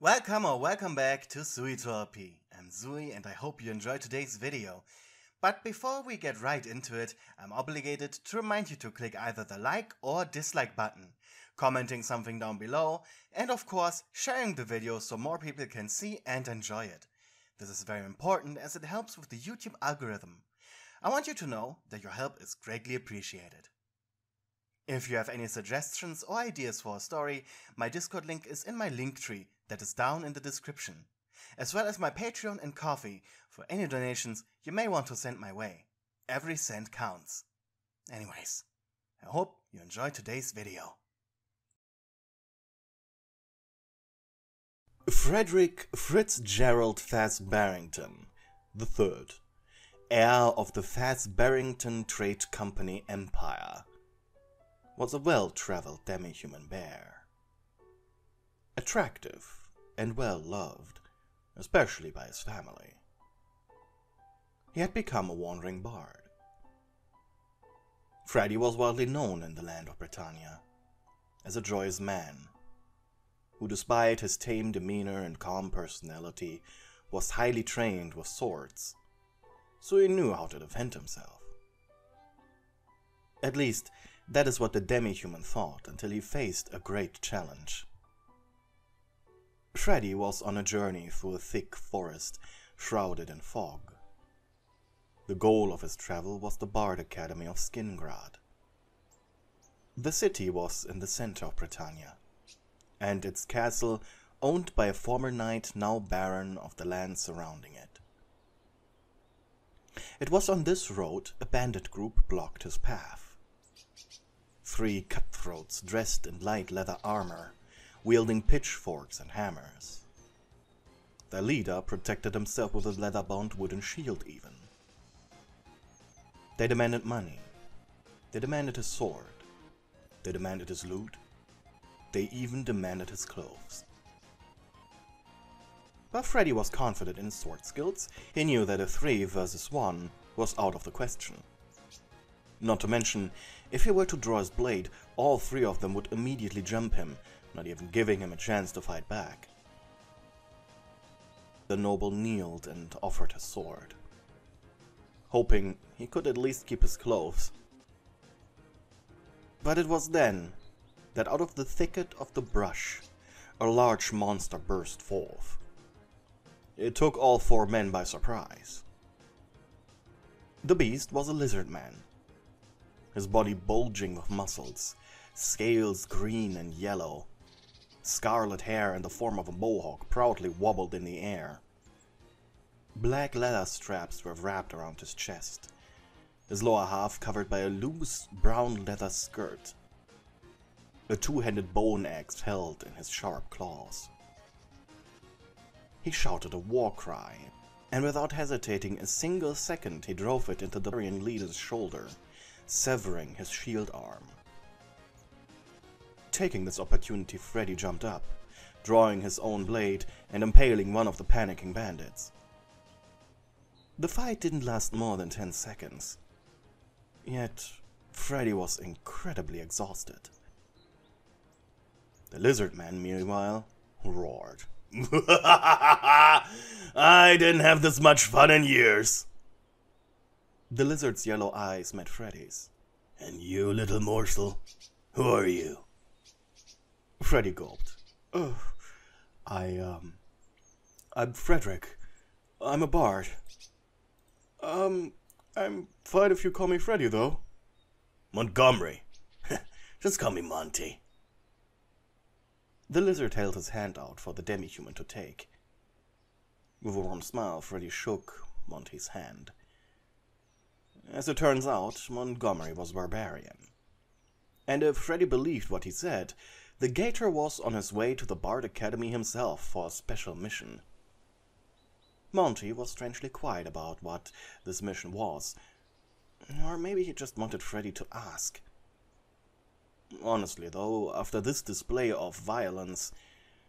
Welcome back to Pewdiepie. I'm Zui and I hope you enjoyed today's video. But before we get right into it, I'm obligated to remind you to click either the like or dislike button, commenting something down below, and of course sharing the video so more people can see and enjoy it. This is very important as it helps with the YouTube algorithm. I want you to know that your help is greatly appreciated. If you have any suggestions or ideas for a story, my Discord link is in my link tree that is down in the description, as well as my Patreon and Ko-fi for any donations you may want to send my way. Every cent counts. Anyways, I hope you enjoyed today's video. Frederick Fitzgerald Faz-Barrington III, heir of the Faz-Barrington Trade Company Empire, was a well-traveled demi-human bear. Attractive and well-loved, especially by his family. He had become a wandering bard. Freddy was widely known in the land of Britannia as a joyous man, who despite his tame demeanor and calm personality was highly trained with swords, so he knew how to defend himself. At least, that is what the demi-human thought until he faced a great challenge. Freddy was on a journey through a thick forest shrouded in fog. The goal of his travel was the Bard Academy of Skingrad. The city was in the center of Britannia, and its castle owned by a former knight now baron of the land surrounding it. It was on this road a bandit group blocked his path. 3 cutthroats dressed in light leather armor, wielding pitchforks and hammers. Their leader protected himself with a leather-bound wooden shield even. They demanded money. They demanded his sword. They demanded his loot. They even demanded his clothes. But Freddy was confident in his sword skills. He knew that a 3 versus 1 was out of the question. Not to mention, if he were to draw his blade, all 3 of them would immediately jump him, not even giving him a chance to fight back. The noble kneeled and offered his sword, hoping he could at least keep his clothes. But it was then that out of the thicket of the brush, a large monster burst forth. It took all 4 men by surprise. The beast was a lizard man, his body bulging with muscles, scales green and yellow. Scarlet hair in the form of a mohawk proudly wobbled in the air. Black leather straps were wrapped around his chest, his lower half covered by a loose brown leather skirt. A 2-handed bone axe held in his sharp claws. He shouted a war cry, and without hesitating a single second he drove it into the barbarian leader's shoulder, severing his shield arm. Taking this opportunity, Freddy jumped up, drawing his own blade and impaling one of the panicking bandits. The fight didn't last more than 10 seconds. Yet, Freddy was incredibly exhausted. The lizard man, meanwhile, roared. I didn't have this much fun in years. The lizard's yellow eyes met Freddy's. And you, little morsel, who are you? Freddy gulped. Oh, I'm Frederick. I'm a bard. I'm fine if you call me Freddy, though. Montgomery. Just call me Monty. The lizard held his hand out for the demi-human to take. With a warm smile, Freddy shook Monty's hand. As it turns out, Montgomery was barbarian. And if Freddy believed what he said, the Gator was on his way to the Bard Academy himself for a special mission. Monty was strangely quiet about what this mission was, or maybe he just wanted Freddy to ask. Honestly though, after this display of violence,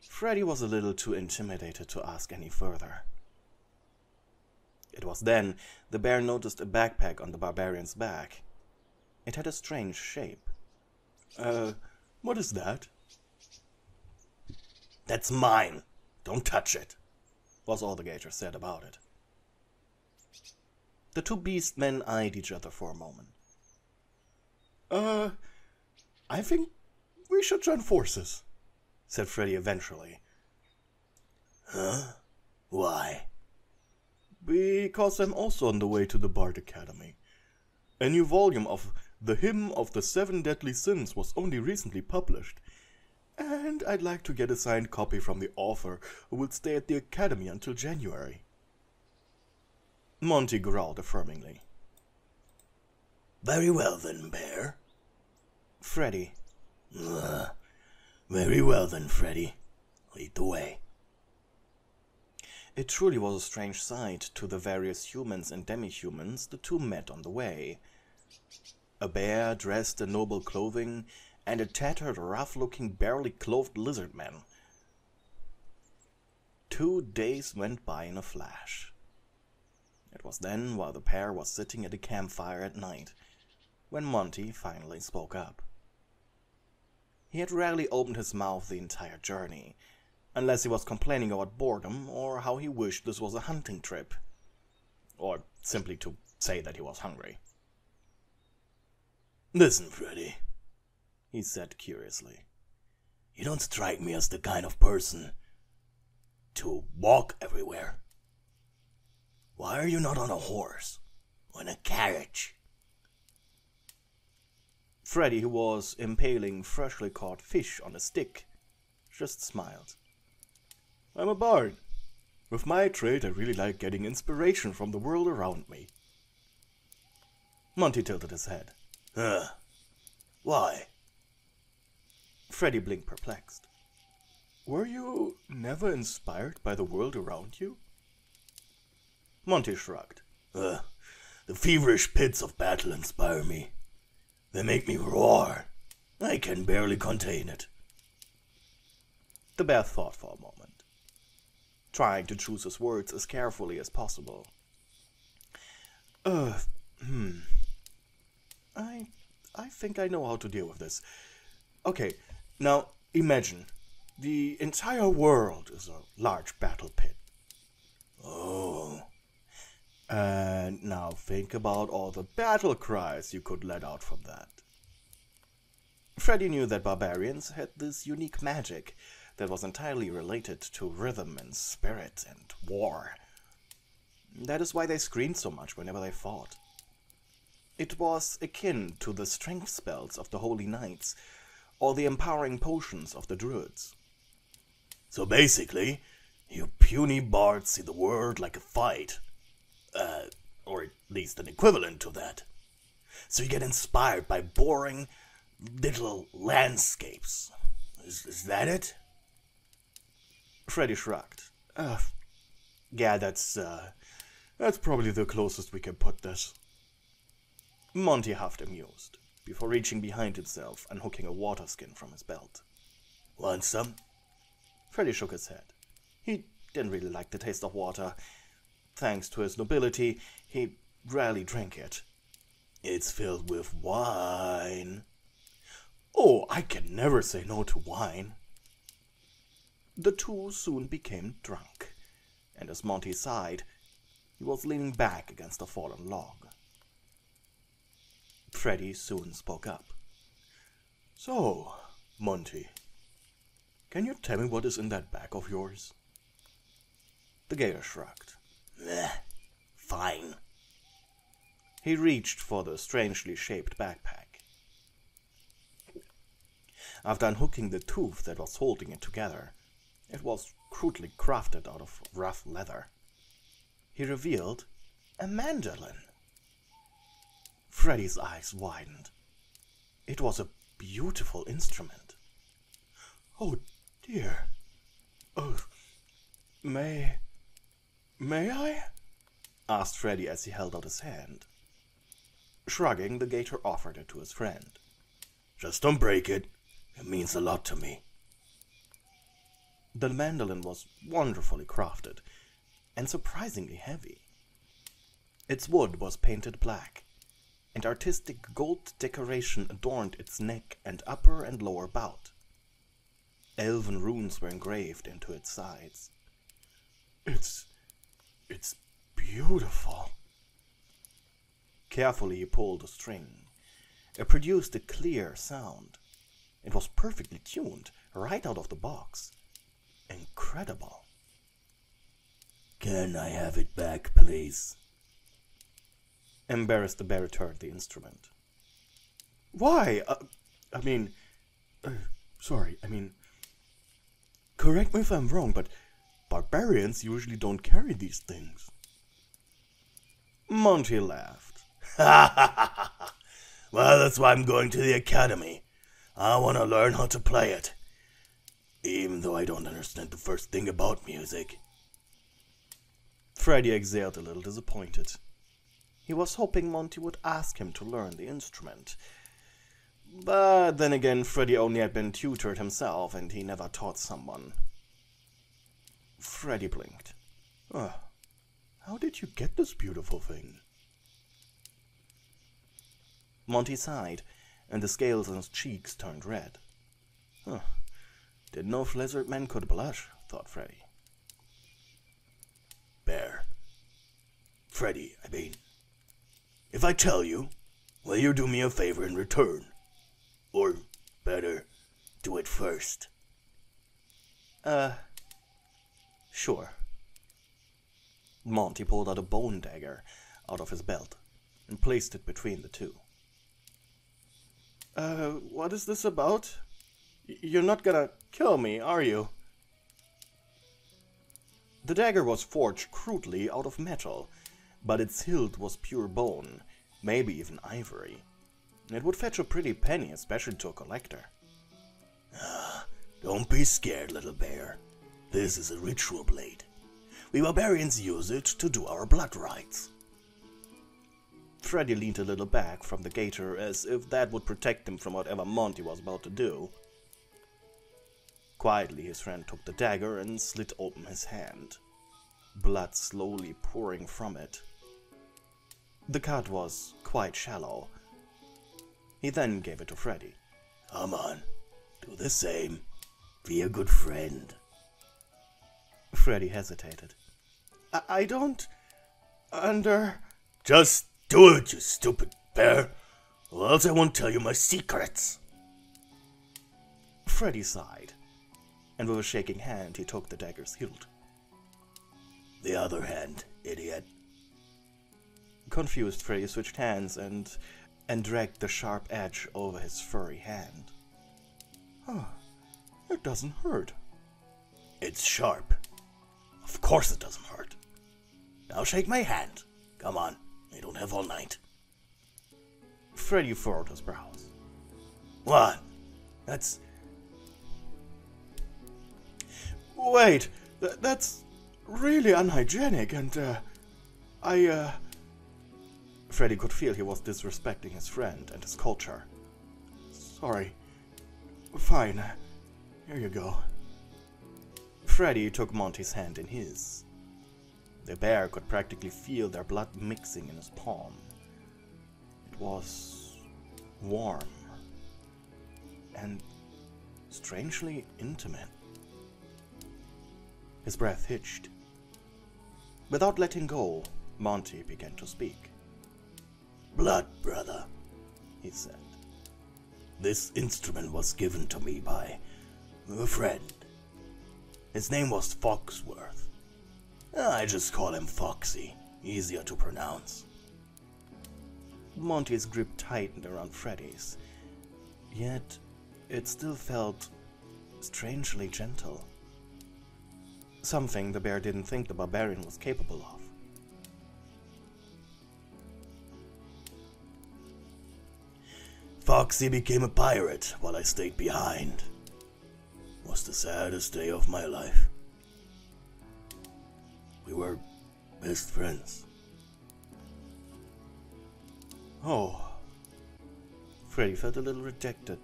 Freddy was a little too intimidated to ask any further. It was then the bear noticed a backpack on the barbarian's back. It had a strange shape. What is that? That's mine, Don't touch it, was all the gator said about it. The two beast men eyed each other for a moment. I think we should join forces, said Freddy eventually. Huh? Why? Because I'm also on the way to the Bard Academy. A new volume of The Hymn of the Seven Deadly Sins was only recently published, and I'd like to get a signed copy from the author, who will stay at the Academy until January. Monty growled affirmingly. Very well then, Bear. Freddy. Very well then, Freddy. Lead the way. It truly was a strange sight to the various humans and demi-humans the two met on the way. A bear dressed in noble clothing, and a tattered, rough-looking, barely clothed lizard man. 2 days went by in a flash. It was then, while the pair was sitting at a campfire at night, when Monty finally spoke up. He had rarely opened his mouth the entire journey, unless he was complaining about boredom or how he wished this was a hunting trip, or simply to say that he was hungry. Listen, Freddy, he said curiously. You don't strike me as the kind of person to walk everywhere. Why are you not on a horse or in a carriage? Freddy, who was impaling freshly caught fish on a stick, just smiled. I'm a bard. With my trade, I really like getting inspiration from the world around me. Monty tilted his head. Why? Freddy blinked perplexed. Were you never inspired by the world around you? Monty shrugged. The feverish pits of battle inspire me. They make me roar. I can barely contain it. The bear thought for a moment, trying to choose his words as carefully as possible. I think I know how to deal with this. Okay, now imagine the entire world is a large battle pit. Oh. And now think about all the battle cries you could let out from that. Freddy knew that barbarians had this unique magic that was entirely related to rhythm and spirit and war. That is why they screamed so much whenever they fought. It was akin to the strength spells of the Holy Knights, or the empowering potions of the Druids. So basically, you puny bards see the world like a fight. Or at least an equivalent to that. So you get inspired by boring little landscapes. Is that it? Freddy shrugged. Yeah, that's probably the closest we can put this. Monty huffed amused, before reaching behind himself and hooking a water skin from his belt. Want some? Freddy shook his head. He didn't really like the taste of water. Thanks to his nobility, he rarely drank it. It's filled with wine. Oh, I can never say no to wine. The two soon became drunk, and as Monty sighed, he was leaning back against a fallen log. Freddy soon spoke up. So, Monty, can you tell me what is in that bag of yours? The gator shrugged. Fine. He reached for the strangely shaped backpack. After unhooking the tooth that was holding it together, it was crudely crafted out of rough leather. He revealed a mandolin. Freddy's eyes widened. It was a beautiful instrument. Oh dear. Oh, may I? Asked Freddy as he held out his hand. Shrugging, the gator offered it to his friend. Just don't break it. It means a lot to me. The mandolin was wonderfully crafted and surprisingly heavy. Its wood was painted black, and artistic gold decoration adorned its neck and upper and lower bout. Elven runes were engraved into its sides. It's beautiful. Carefully he pulled the string. It produced a clear sound. It was perfectly tuned, right out of the box. Incredible. Can I have it back, please? Embarrassed, the bear returned the instrument. Why? Sorry, correct me if I'm wrong, but barbarians usually don't carry these things. Monty laughed. Ha ha ha ha! Well, that's why I'm going to the academy. I want to learn how to play it. Even though I don't understand the first thing about music. Freddy exhaled a little, disappointed. He was hoping Monty would ask him to learn the instrument. But then again, Freddy only had been tutored himself, and he never taught someone. Freddy blinked. How did you get this beautiful thing? Monty sighed, and the scales on his cheeks turned red. Didn't know if lizard men could blush, thought Freddy. Bear. Freddy, if I tell you, will you do me a favor in return? Or, better, do it first. Sure. Monty pulled out a bone dagger out of his belt and placed it between the two. What is this about? You're not gonna kill me, are you? The dagger was forged crudely out of metal, but its hilt was pure bone, maybe even ivory. It would fetch a pretty penny, especially to a collector. Don't be scared, little bear. This is a ritual blade. We barbarians use it to do our blood rites. Freddy leaned a little back from the gator as if that would protect him from whatever Monty was about to do. Quietly, his friend took the dagger and slit open his hand, blood slowly pouring from it. The cut was quite shallow. He then gave it to Freddy. Come on, do the same. Be a good friend. Freddy hesitated. I don't Just do it, you stupid bear, or else I won't tell you my secrets. Freddy sighed, and with a shaking hand he took the dagger's hilt. The other hand, idiot. Confused, Freddy switched hands and dragged the sharp edge over his furry hand. It doesn't hurt. It's sharp. Of course it doesn't hurt. Now shake my hand. Come on, we don't have all night. Freddy furrowed his brows. What? That's... Wait, that's really unhygienic, and Freddy could feel he was disrespecting his friend and his culture. Sorry. Fine. Here you go. Freddy took Monty's hand in his. The bear could practically feel their blood mixing in his palm. It was warm and strangely intimate. His breath hitched. Without letting go, Monty began to speak. Blood, brother, he said. This instrument was given to me by a friend. His name was Foxworth. I just call him Foxy, easier to pronounce. Monty's grip tightened around Freddy's, yet it still felt strangely gentle. Something the bear didn't think the barbarian was capable of. Foxy became a pirate while I stayed behind. It was the saddest day of my life. We were best friends. Oh. Freddy felt a little rejected.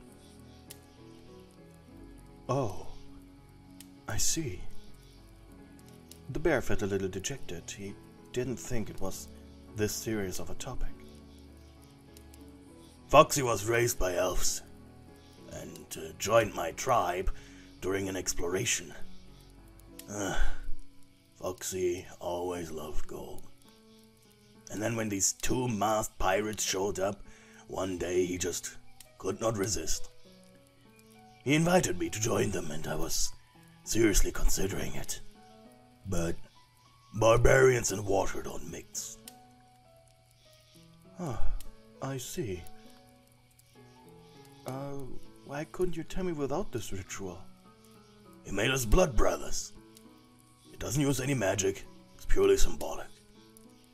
Oh. I see. The bear felt a little dejected. He didn't think it was this serious of a topic. Foxy was raised by elves and joined my tribe during an exploration. Foxy always loved gold. And then when these two masked pirates showed up, one day he just could not resist. He invited me to join them and I was seriously considering it. But barbarians and water don't mix. Ah, I see. Why couldn't you tell me without this ritual? He made us blood brothers. It doesn't use any magic, it's purely symbolic.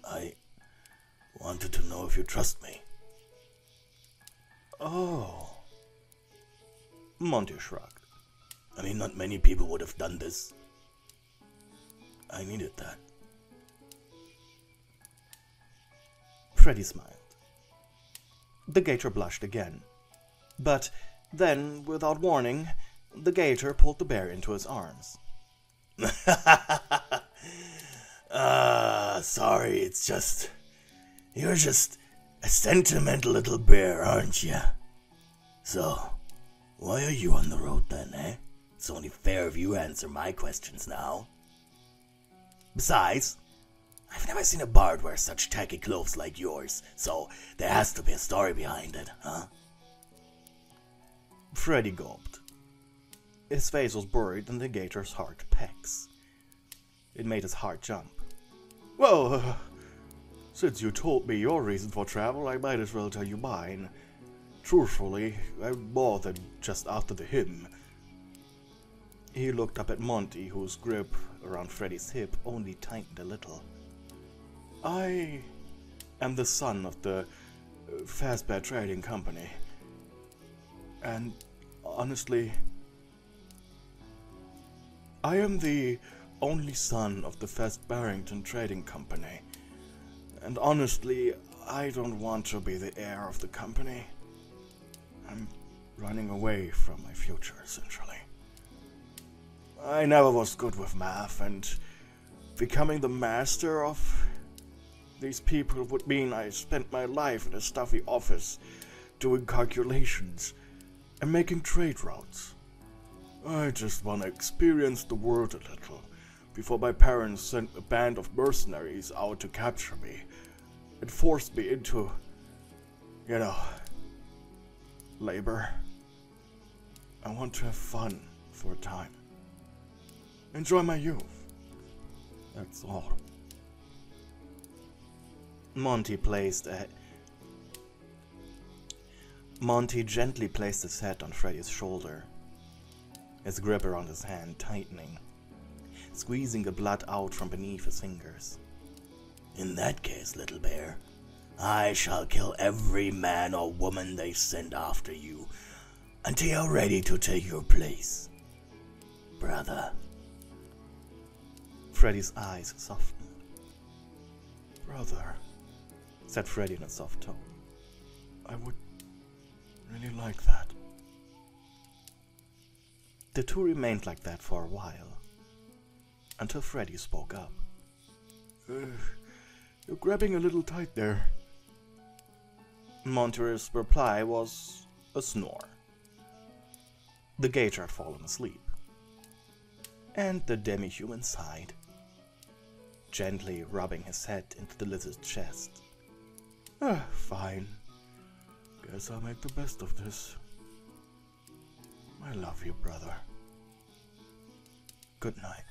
I wanted to know if you trust me. Oh. Monty shrugged. I mean, not many people would have done this. I needed that. Freddy smiled. The gator blushed again. But then, without warning, the gator pulled the bear into his arms. Sorry, it's just... You're just a sentimental little bear, aren't you? So, why are you on the road then, eh? It's only fair if you answer my questions now. Besides, I've never seen a bard wear such tacky clothes like yours, so there has to be a story behind it, huh? Freddy gulped. His face was buried in the gator's hard pecs. It made his heart jump. Well, since you told me your reason for travel, I might as well tell you mine. Truthfully, I'm more than just after the hymn. He looked up at Monty, whose grip around Freddy's hip only tightened a little. I am the son of the Fazbear Trading Company. And honestly, I am the only son of the Fazbearrington Trading Company. And honestly, I don't want to be the heir of the company. I'm running away from my future, essentially. I never was good with math, and becoming the master of these people would mean I spent my life in a stuffy office doing calculations and making trade routes. I just want to experience the world a little before my parents sent a band of mercenaries out to capture me and forced me into, you know, labor. I want to have fun for a time. Enjoy my youth. That's all. Monty gently placed his head on Freddy's shoulder, his grip around his hand tightening, squeezing the blood out from beneath his fingers. In that case, little bear, I shall kill every man or woman they send after you until you're ready to take your place, brother. Freddy's eyes softened. Brother, said Freddy in a soft tone. I would really like that. The two remained like that for a while, until Freddy spoke up. You're grabbing a little tight there. Monty's reply was a snore. The gator had fallen asleep, and the demi-human sighed, gently rubbing his head into the lizard's chest. Fine. Guess I'll make the best of this. I love you, brother. Good night.